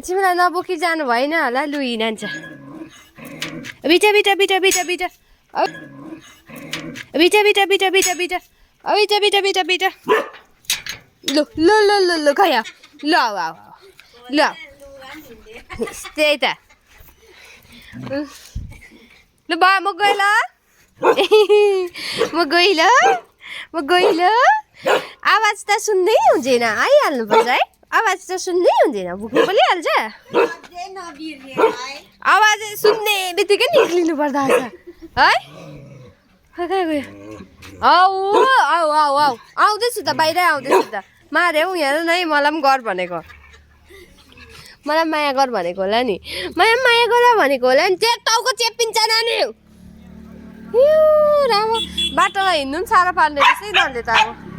तिमीलाई नबोकी जानु भएन होला लु हिँड्छ बिटा बिटा बिटा बिटा बिटा बिटा बिटा बिटा बिटा बिटा बिटा बिटा बिटा बिटा लु लु लु लु लु खै ल ल त्यही त ल बा म गएँ ल म गएँ ल आवाज त सुन्दै हुँदैन आइहाल्नुपर्छ है आवाज त सुन्दै हुँदैन भुक्नु पनि हाल्छ आवाज सुन्ने बित्तिकै निक्लिनु पर्दा है कहाँ गयो आऊ आऊ आऊ आऊ आउँदैछु त बाहिरै आउँदैछु त मार्यौ यहाँ नै मलाई पनि गर भनेको मलाई माया गर भनेको होला नि मलाई माया गर भनेको होला नि टाउको चेप्पिन्छ नानी राम्रो बाटोमा हिँड्नु पनि साह्रो पार्ने रहेछ यिनीहरूले त अब